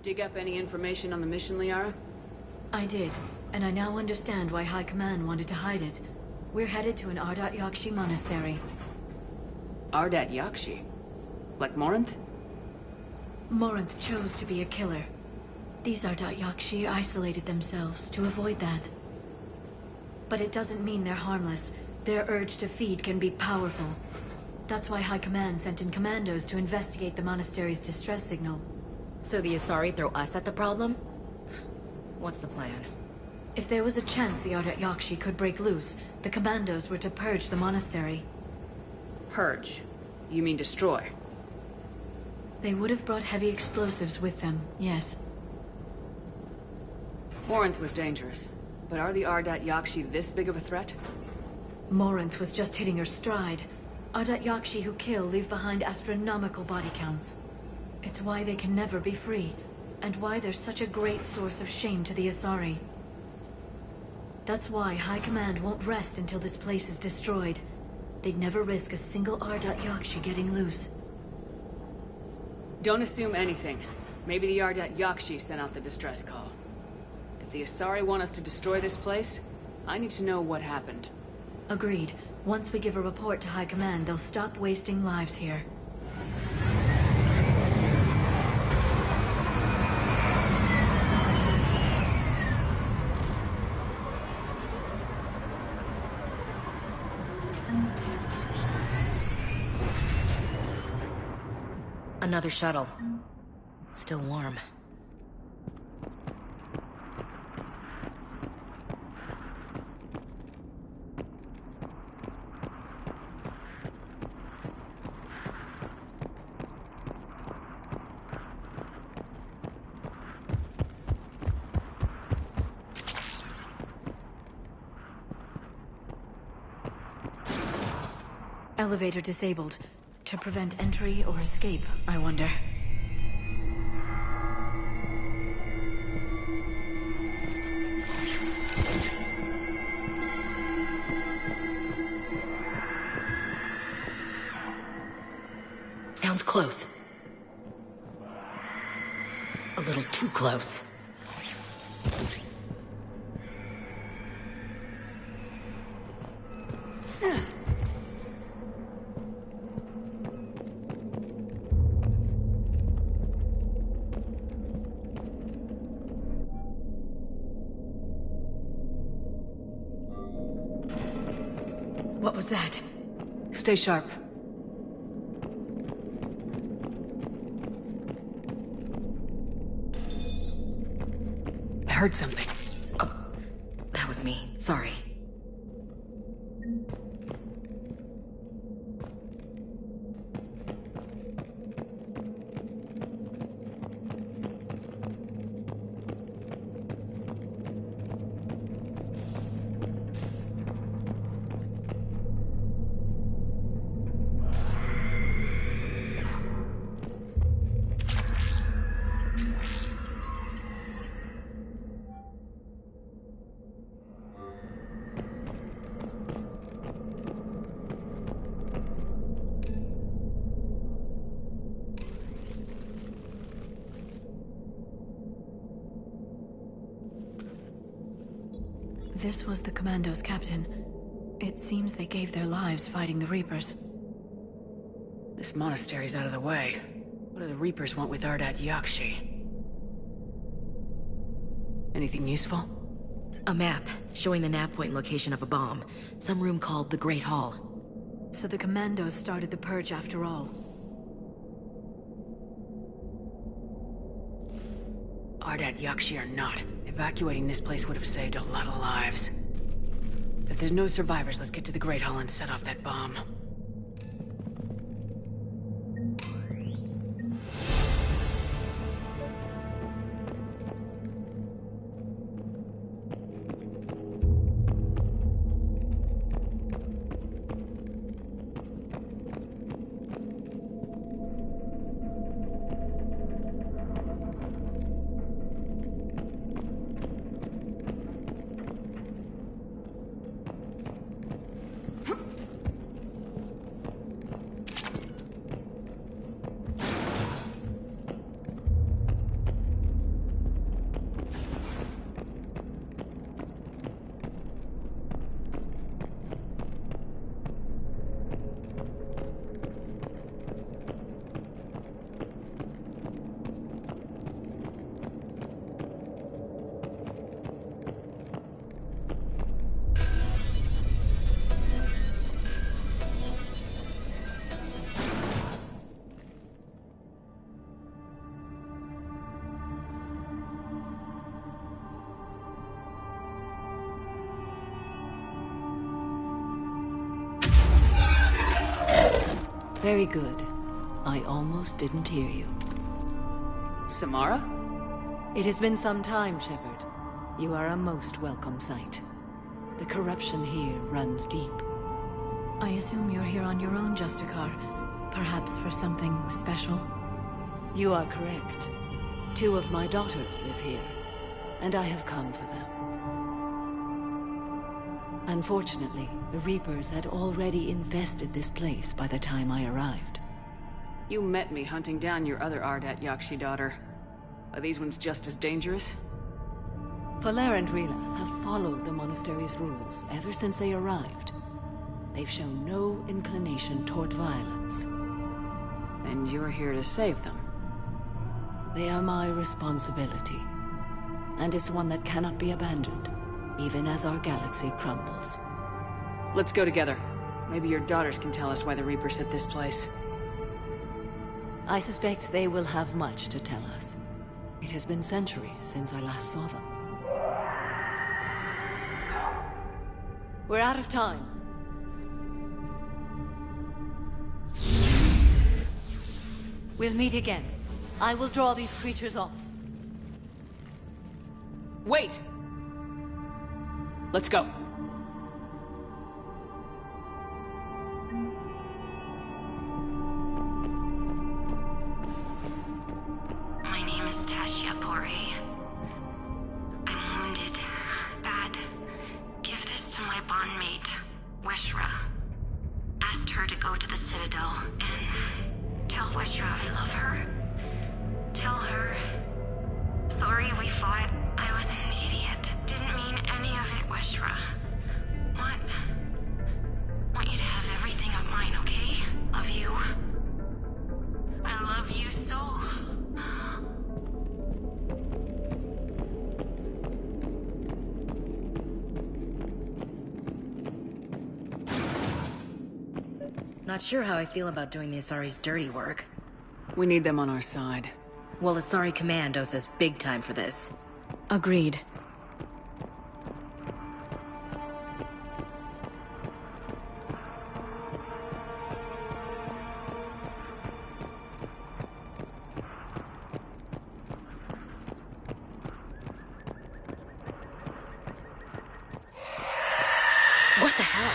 Dig up any information on the mission, Liara? I did, and I now understand why High Command wanted to hide it. We're headed to an Ardat Yakshi monastery. Ardat Yakshi? Like Morinth? Morinth chose to be a killer. These Ardat Yakshi isolated themselves to avoid that. But it doesn't mean they're harmless. Their urge to feed can be powerful. That's why High Command sent in commandos to investigate the monastery's distress signal. So the Asari throw us at the problem? What's the plan? If there was a chance the Ardat Yakshi could break loose, the commandos were to purge the monastery. Purge? You mean destroy? They would have brought heavy explosives with them, yes. Morinth was dangerous, but are the Ardat Yakshi this big of a threat? Morinth was just hitting her stride. Ardat Yakshi who kill leave behind astronomical body counts. It's why they can never be free, and why they're such a great source of shame to the Asari. That's why High Command won't rest until this place is destroyed. They'd never risk a single Ardat Yakshi getting loose. Don't assume anything. Maybe the Ardat Yakshi sent out the distress call. If the Asari want us to destroy this place, I need to know what happened. Agreed. Once we give a report to High Command, they'll stop wasting lives here. Another shuttle. Still warm. Elevator disabled. To prevent entry or escape, I wonder. Sounds close. A little too close. What was that? Stay sharp. I heard something. Oh, that was me. Sorry. This was the Commando's captain. It seems they gave their lives fighting the Reapers. This monastery's out of the way. What do the Reapers want with Ardat Yakshi? Anything useful? A map showing the nav point location of a bomb. Some room called the Great Hall. So the Commandos started the purge after all. Ardat Yakshi or not, evacuating this place would have saved a lot of lives. If there's no survivors, let's get to the Great Hall and set off that bomb. Very good. I almost didn't hear you. Samara? It has been some time, Shepard. You are a most welcome sight. The corruption here runs deep. I assume you're here on your own, Justicar. Perhaps for something special? You are correct. 2 of my daughters live here, and I have come for them. Unfortunately, the Reapers had already infested this place by the time I arrived. You met me hunting down your other Ardat Yakshi daughter. Are these ones just as dangerous? Falere and Rila have followed the monastery's rules ever since they arrived. They've shown no inclination toward violence. And you're here to save them? They are my responsibility. And it's one that cannot be abandoned, even as our galaxy crumbles. Let's go together. Maybe your daughters can tell us why the Reapers hit this place. I suspect they will have much to tell us. It has been centuries since I last saw them. We're out of time. We'll meet again. I will draw these creatures off. Wait! Let's go. My name is Tashia Pore. I'm wounded. Bad. Give this to my bondmate, Weshra. Asked her to go to the Citadel and tell Weshra I love her. Tell her. Sorry we fought. I was an idiot. Didn't mean any of it, Weshra. Want you to have everything of mine, okay? Love you. I love you so. Not sure how I feel about doing the Asari's dirty work. We need them on our side. Well, Asari Command owes us big time for this. Agreed. What the hell?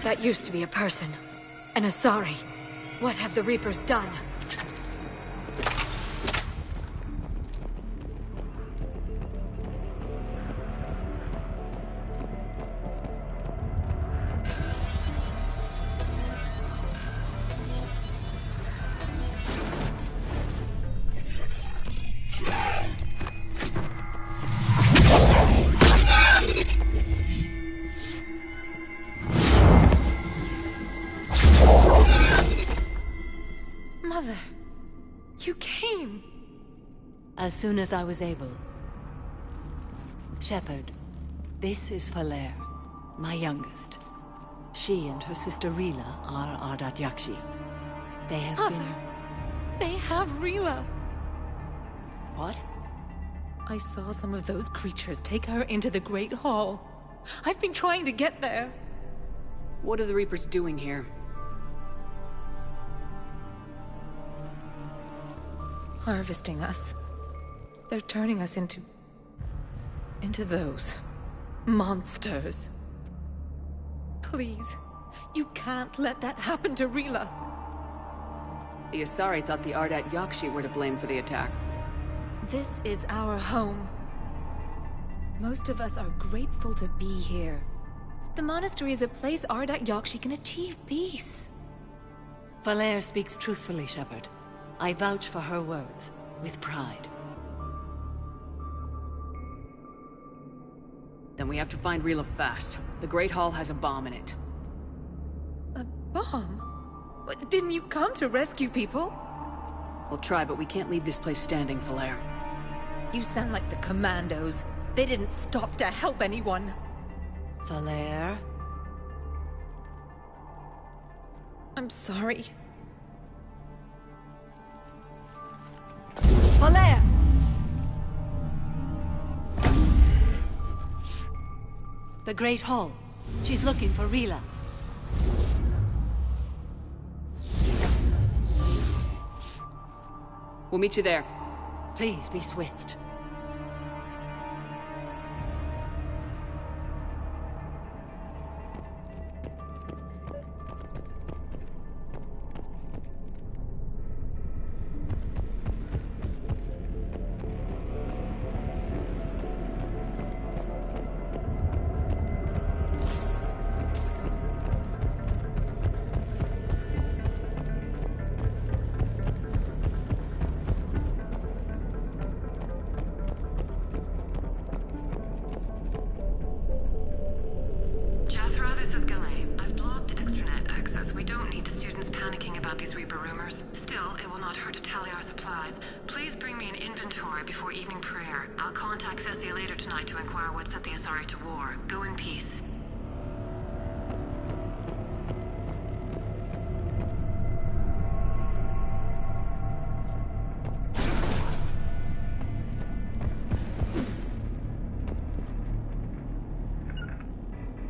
That used to be a person. An Asari. What have the Reapers done? Mother, you came. As soon as I was able. Shepard, this is Falere, my youngest. She and her sister Rila are Ardat Yakshi. They have Mother, they have Rila. What? I saw some of those creatures take her into the Great Hall. I've been trying to get there. What are the Reapers doing here? Harvesting us. They're turning us into those monsters. Please, you can't let that happen to Rila. The Asari thought the Ardat Yakshi were to blame for the attack. This is our home. Most of us are grateful to be here. The monastery is a place Ardat Yakshi can achieve peace. Falere speaks truthfully, Shepard. I vouch for her words, with pride. Then we have to find Rila fast. The Great Hall has a bomb in it. A bomb? Didn't you come to rescue people? We'll try, but we can't leave this place standing, Falere. You sound like the Commandos. They didn't stop to help anyone. Falere? I'm sorry. Falere! The Great Hall. She's looking for Rila. We'll meet you there. Please be swift. Jathra, this is Galay. I've blocked extranet access. We don't need the students panicking about these Reaper rumors. Still, it will not hurt to tally our supplies. Please bring me an inventory before evening prayer. I'll contact Thessia later tonight to inquire what set the Asari to war. Go in peace.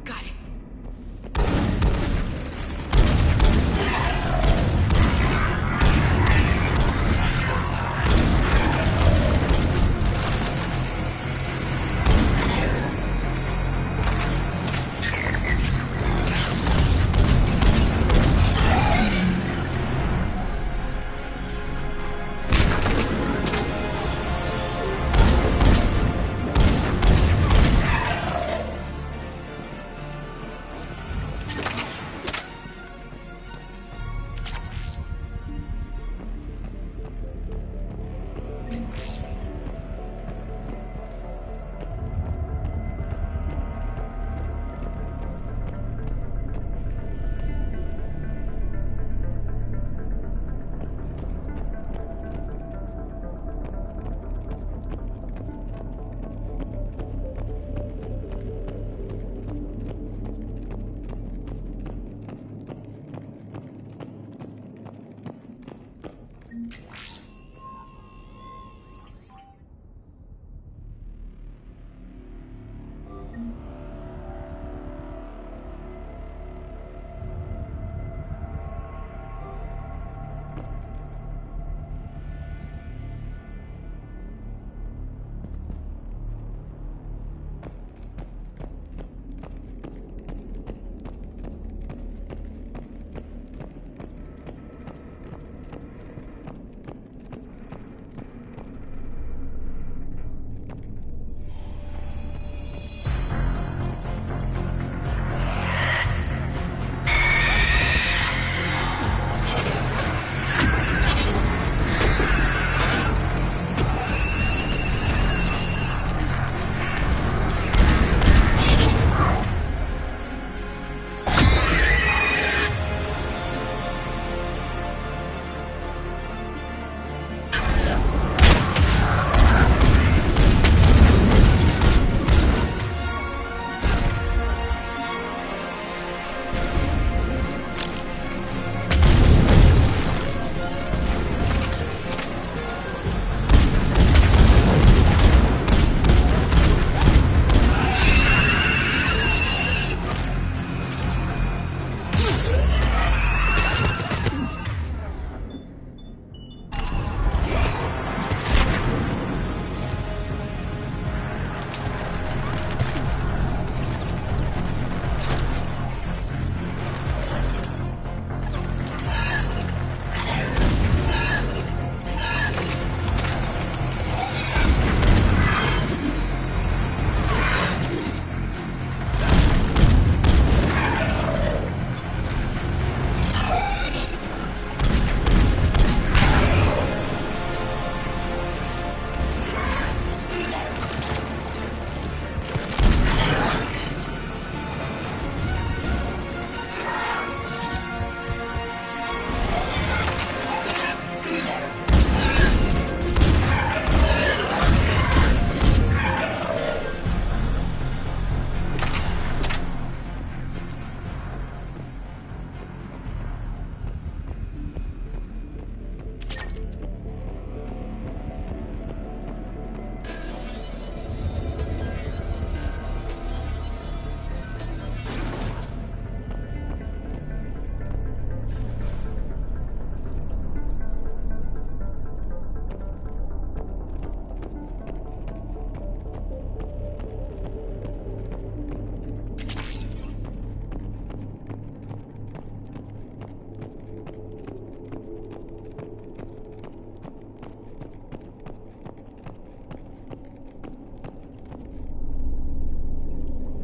Got it.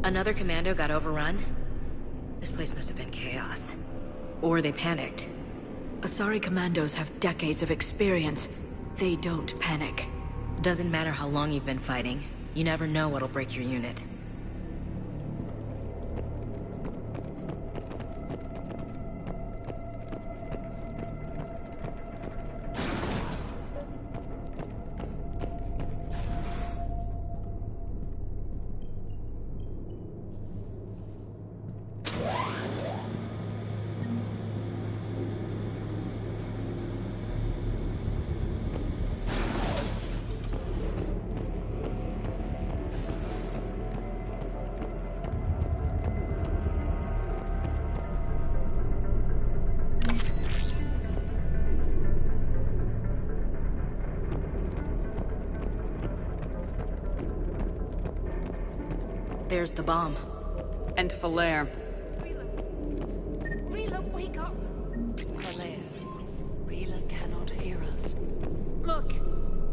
Another commando got overrun? This place must have been chaos. Or they panicked. Asari commandos have decades of experience. They don't panic. Doesn't matter how long you've been fighting. You never know what'll break your unit. There's the bomb. And Falere. Rila, wake up! Falere, Rila cannot hear us. Look,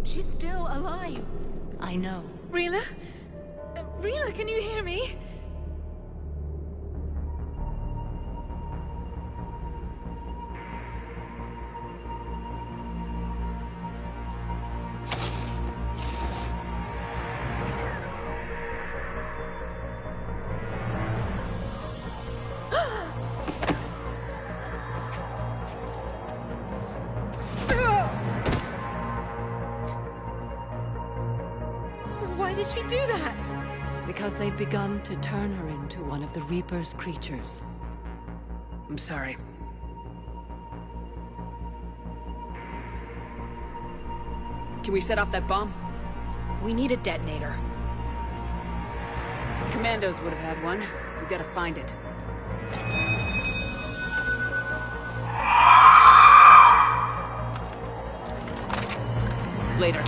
she's still alive. I know. Rila? Rila, can you hear me? Why did she do that? Because they've begun to turn her into one of the Reaper's creatures. I'm sorry. Can we set off that bomb? We need a detonator. Commandos would have had one. We gotta find it. Later.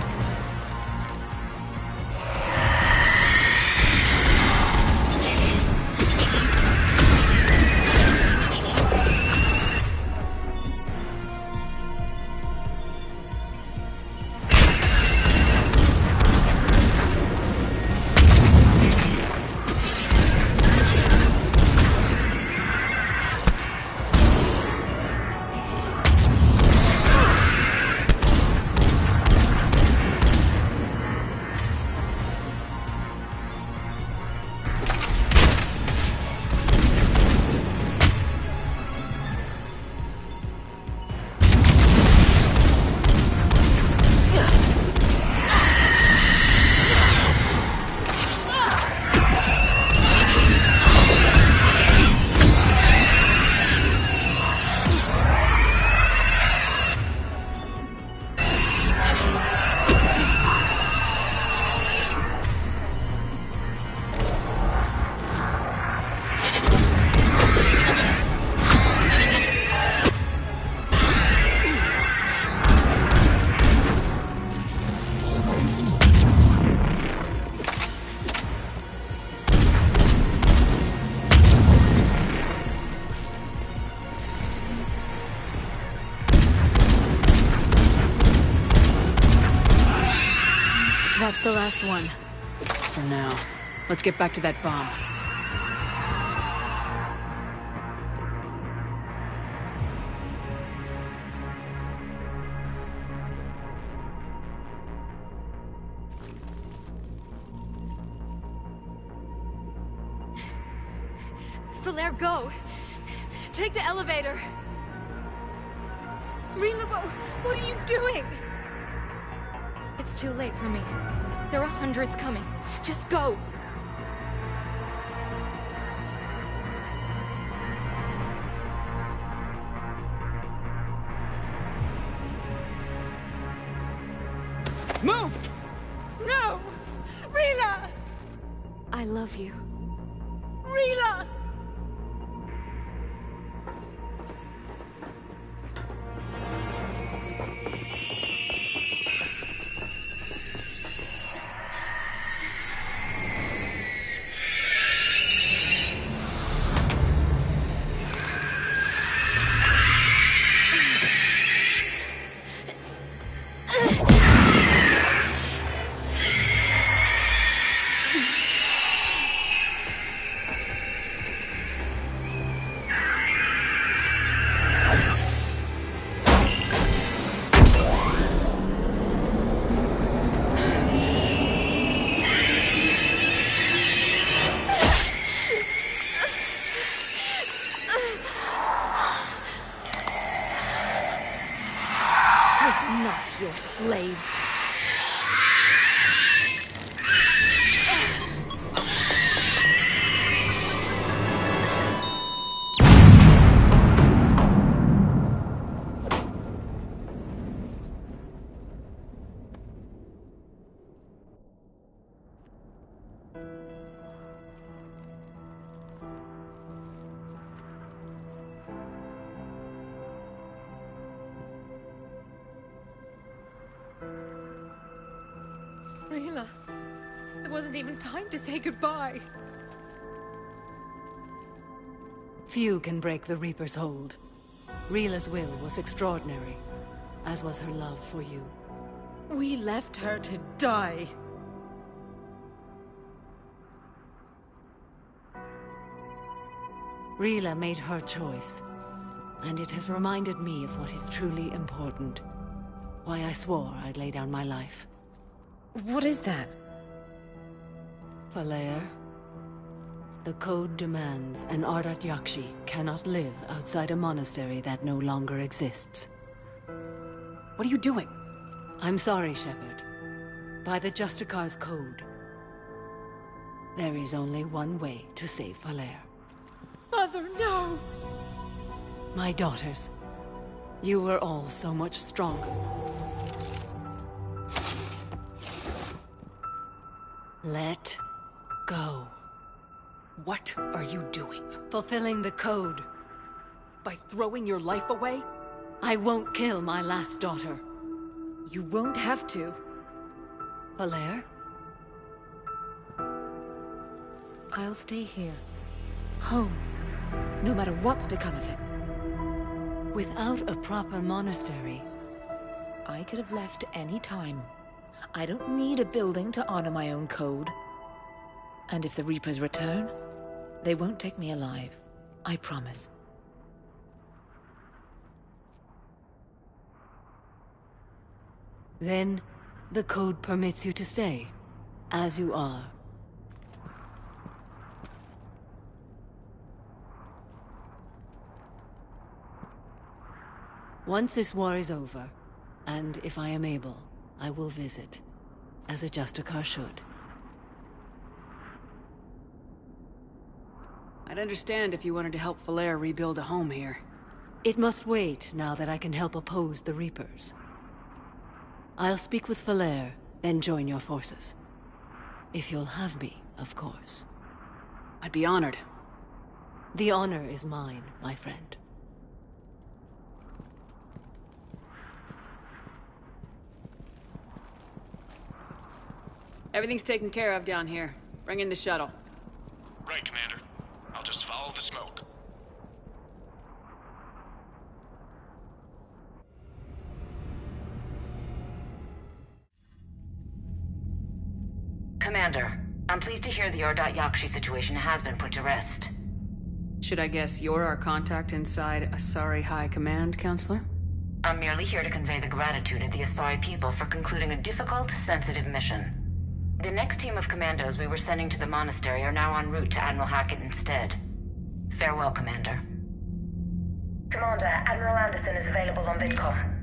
That's the last one. For now. Let's get back to that bomb. Falere, go! Take the elevator! Rila, what are you doing? It's too late for me. There are hundreds coming. Just go! Move! No! Rila! I love you. Rila! not your slaves. Rila, there wasn't even time to say goodbye. Few can break the Reaper's hold. Rila's will was extraordinary, as was her love for you. We left her to die. Rila made her choice, and it has reminded me of what is truly important. Why I swore I'd lay down my life. What is that? Falere, the code demands an Ardat Yakshi cannot live outside a monastery that no longer exists. What are you doing? I'm sorry, Shepard. By the Justicar's code, there is only one way to save Falere. Mother, no! My daughters, you were all so much stronger. Let go. What are you doing? Fulfilling the code. By throwing your life away? I won't kill my last daughter. You won't have to. Falere? I'll stay here. Home. No matter what's become of it. Without a proper monastery, I could have left any time. I don't need a building to honor my own code. And if the Reapers return, they won't take me alive. I promise. then the code permits you to stay, as you are. Once this war is over, and if I am able, I will visit, as a Justicar should. I'd understand if you wanted to help Falere rebuild a home here. It must wait now that I can help oppose the Reapers. I'll speak with Falere, then join your forces. If you'll have me, of course. I'd be honored. The honor is mine, my friend. Everything's taken care of down here. Bring in the shuttle. Right, Commander. I'll just follow the smoke. Commander, I'm pleased to hear the Ardat Yakshi situation has been put to rest. Should I guess you're our contact inside Asari High Command, Counselor? I'm merely here to convey the gratitude of the Asari people for concluding a difficult, sensitive mission. The next team of commandos we were sending to the monastery are now en route to Admiral Hackett instead. Farewell, Commander. Commander, Admiral Anderson is available on VidCom.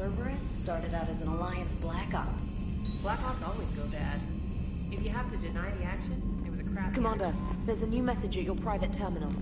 Cerberus started out as an Alliance Black Op. Black Ops always go bad. If you have to deny the action, it was a crap. Commander, there's a new message at your private terminal.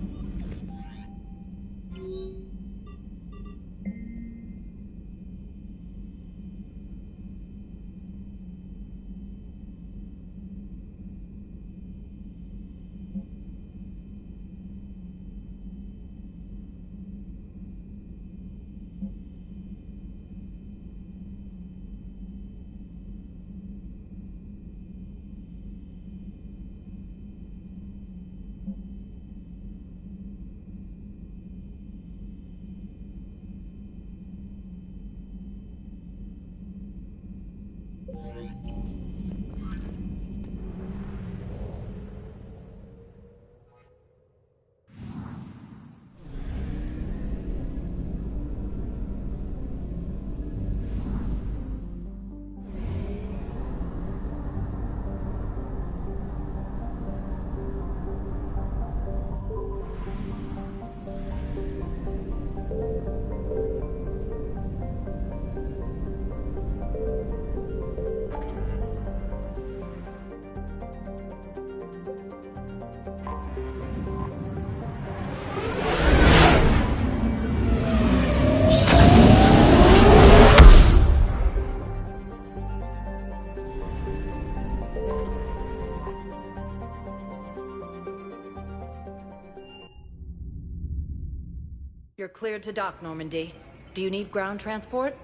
You're cleared to dock, Normandy. Do you need ground transport?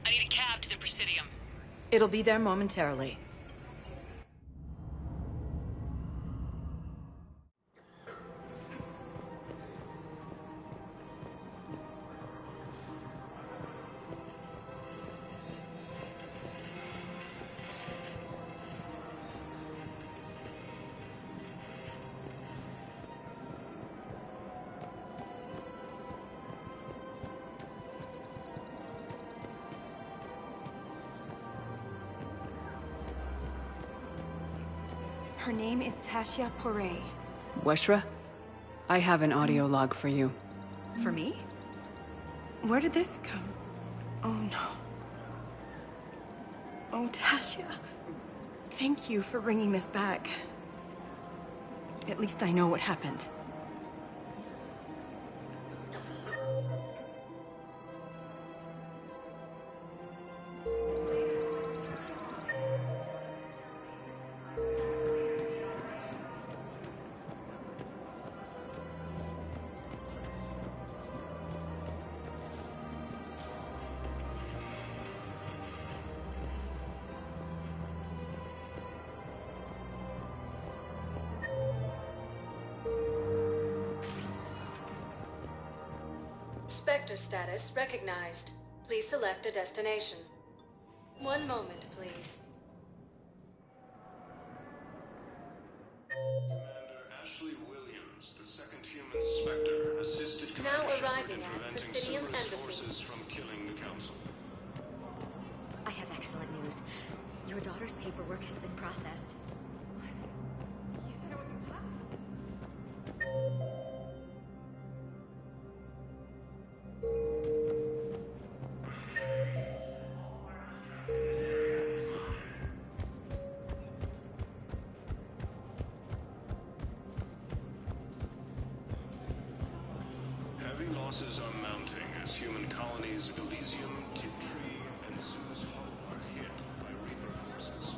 I need a cab to the Presidium. It'll be there momentarily. Her name is Tasha Poray. Weshra? I have an audio log for you. For me? Where did this come? Oh no. Oh, Tasha. Thank you for bringing this back. At least I know what happened. Spectre status recognized. Please select a destination. One moment, please. Commander Ashley Williams, the second human Spectre, assisted Commander Now Shepard arriving in at preventing Presidium Cerberus Embassy. forces from killing the Council. I have excellent news. Your daughter's paperwork has been processed. You said it was impossible. Heavy losses are mounting as human colonies Elysium, Tiptree, and Sue's Hope are hit by Reaper forces.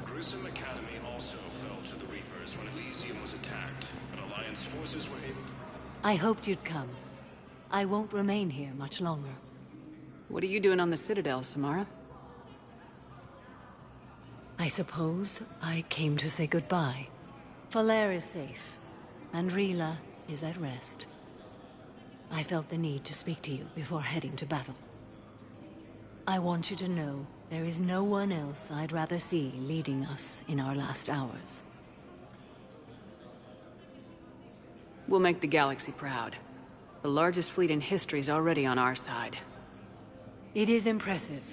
Grissom Academy also fell to the Reapers when Elysium was attacked, but Alliance forces were able to... I hoped you'd come. I won't remain here much longer. What are you doing on the Citadel, Samara? I suppose I came to say goodbye. Falere is safe, and Rila is at rest. I felt the need to speak to you before heading to battle. I want you to know there is no one else I'd rather see leading us in our last hours. We'll make the galaxy proud. The largest fleet in history is already on our side. It is impressive.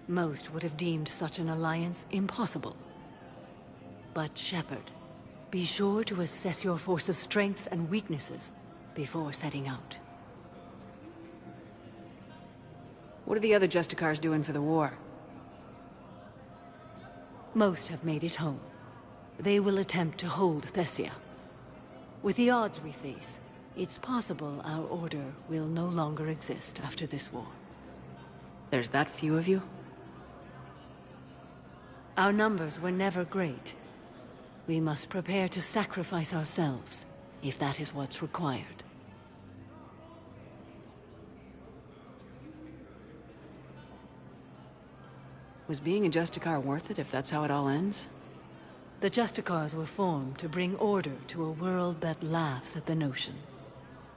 Most would have deemed such an alliance impossible. But Shepard, be sure to assess your force's strengths and weaknesses before setting out. What are the other Justicars doing for the war? Most have made it home. They will attempt to hold Thessia. With the odds we face, it's possible our order will no longer exist after this war. There's that few of you? Our numbers were never great. We must prepare to sacrifice ourselves, if that is what's required. Was being a Justicar worth it if that's how it all ends? The Justicars were formed to bring order to a world that laughs at the notion.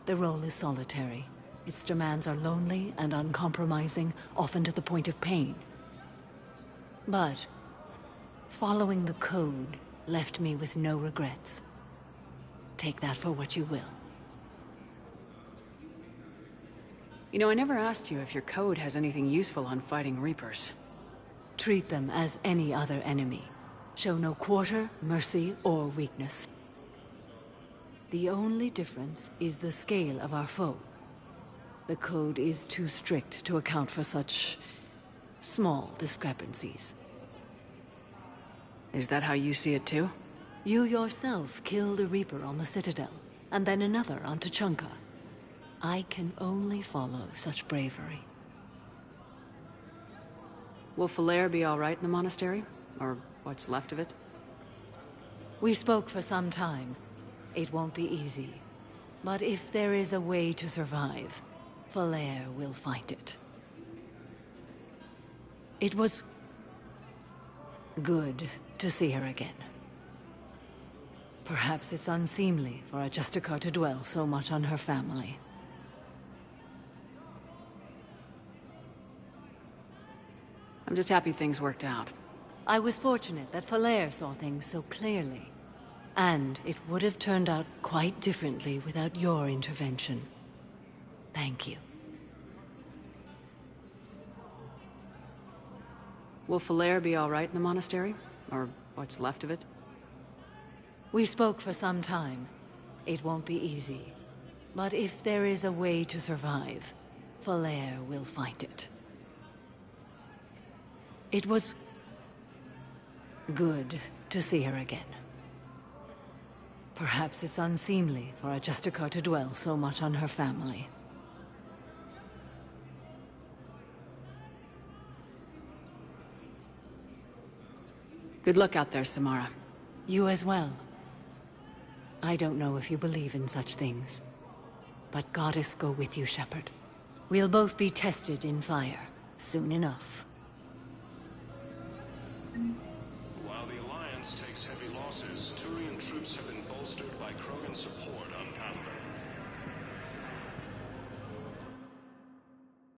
The role is solitary. Its demands are lonely and uncompromising, often to the point of pain. But following the code left me with no regrets. Take that for what you will. You know, I never asked you if your code has anything useful on fighting Reapers. Treat them as any other enemy. Show no quarter, mercy, or weakness. The only difference is the scale of our foe. The code is too strict to account for such small discrepancies. Is that how you see it too? You yourself killed a Reaper on the Citadel, and then another on Tuchanka. I can only follow such bravery. Will Falere be all right in the monastery? Or what's left of it? We spoke for some time. It won't be easy. But if there is a way to survive, Falere will find it. It was good to see her again. Perhaps it's unseemly for a Justicar to dwell so much on her family. I'm just happy things worked out. I was fortunate that Falere saw things so clearly. And it would have turned out quite differently without your intervention. Thank you. Will Falere be all right in the monastery? Or what's left of it? We spoke for some time. It won't be easy. But if there is a way to survive, Falere will find it. It was good to see her again. Perhaps it's unseemly for a Justicar to dwell so much on her family. Good luck out there, Samara. You as well. I don't know if you believe in such things, but Goddess go with you, Shepard. We'll both be tested in fire, soon enough.